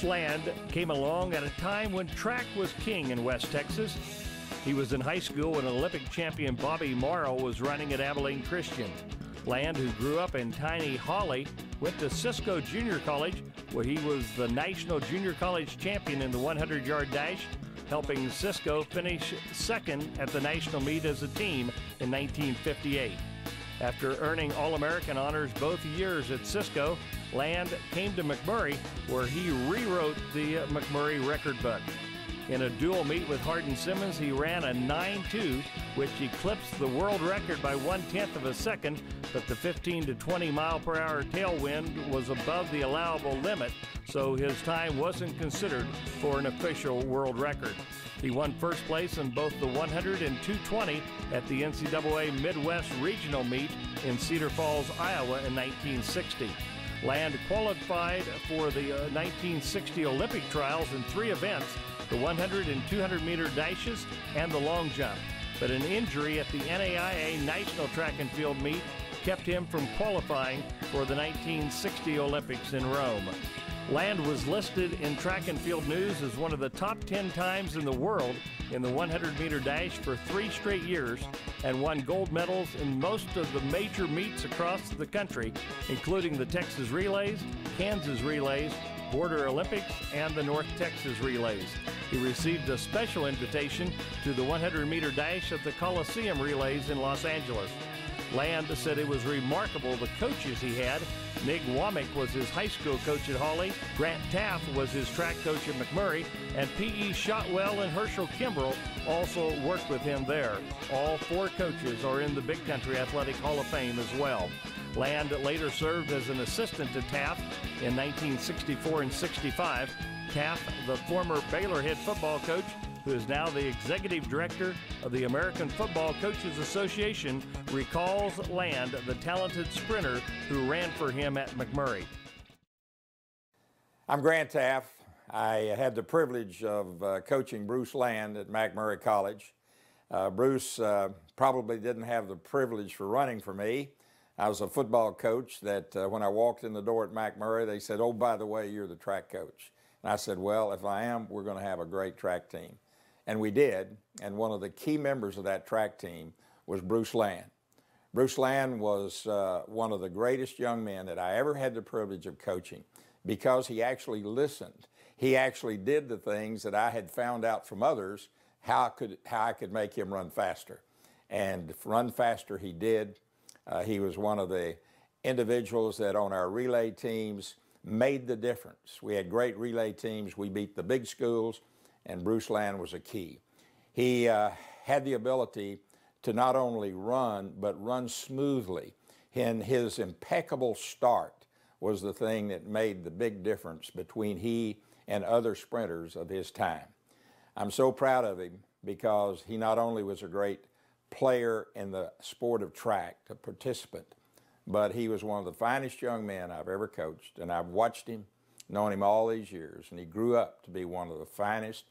Land came along at a time when track was king in West Texas. He was in high school when Olympic champion Bobby Morrow was running at Abilene Christian. Land, who grew up in tiny Hawley, went to Cisco Junior College, where he was the national junior college champion in the 100-yard dash, helping Cisco finish second at the national meet as a team in 1958. After earning All-American honors both years at Cisco, Land came to McMurray, where he rewrote the McMurray record book. In a dual meet with Hardin Simmons, he ran a 9.2, which eclipsed the world record by 1/10 of a second, but the 15 to 20 mile per hour tailwind was above the allowable limit, so his time wasn't considered for an official world record. He won first place in both the 100 and 220 at the NCAA Midwest Regional Meet in Cedar Falls, Iowa in 1960. Land qualified for the 1960 Olympic trials in 3 events, the 100 and 200 meter dashes and the long jump. But an injury at the NAIA National Track and Field meet kept him from qualifying for the 1960 Olympics in Rome. Land was listed in Track and Field News as one of the top 10 times in the world in the 100-meter dash for 3 straight years and won gold medals in most of the major meets across the country, including the Texas Relays, Kansas Relays, Border Olympics, and the North Texas Relays. He received a special invitation to the 100-meter dash at the Coliseum Relays in Los Angeles. Land said it was remarkable the coaches he had. Nig Womack was his high school coach at Hawley, Grant Taft was his track coach at McMurray, and P.E. Shotwell and Herschel Kimbrell also worked with him there. All 4 coaches are in the Big Country Athletic Hall of Fame as well. Land later served as an assistant to Taft in 1964 and 65. Taft, the former Baylor head football coach, who is now the executive director of the American Football Coaches Association, recalls Land, the talented sprinter who ran for him at McMurray. I'm Grant Taft. I had the privilege of coaching Bruce Land at McMurray College. Bruce probably didn't have the privilege for running for me. I was a football coach that when I walked in the door at McMurray, they said, "Oh, by the way, you're the track coach." And I said, "Well, if I am, we're going to have a great track team." And we did, and one of the key members of that track team was Bruce Land. Bruce Land was one of the greatest young men that I ever had the privilege of coaching because he actually listened. He actually did the things that I had found out from others, how I could make him run faster. And run faster he did. He was one of the individuals that on our relay teams made the difference. We had great relay teams. We beat the big schools, and Bruce Land was a key. He had the ability to not only run, but run smoothly. And his impeccable start was the thing that made the big difference between he and other sprinters of his time. I'm so proud of him because he not only was a great player in the sport of track, a participant, but he was one of the finest young men I've ever coached, and I've watched him, known him all these years, and he grew up to be one of the finest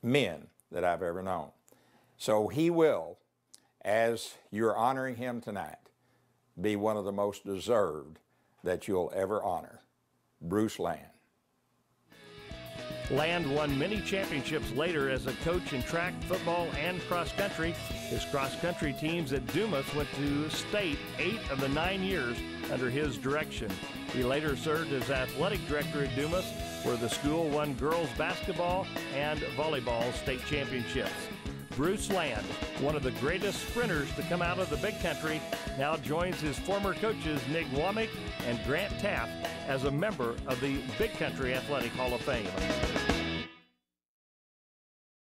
men that I've ever known. So he will, as you're honoring him tonight, be one of the most deserved that you'll ever honor. Bruce Land. Land won many championships later as a coach in track, football, and cross country. His cross country teams at Dumas went to state 8 of the 9 years under his direction. He later served as athletic director at Dumas, where the school won girls basketball and volleyball state championships. Bruce Land, one of the greatest sprinters to come out of the Big Country, now joins his former coaches Nig Womack and Grant Taft as a member of the Big Country Athletic Hall of Fame.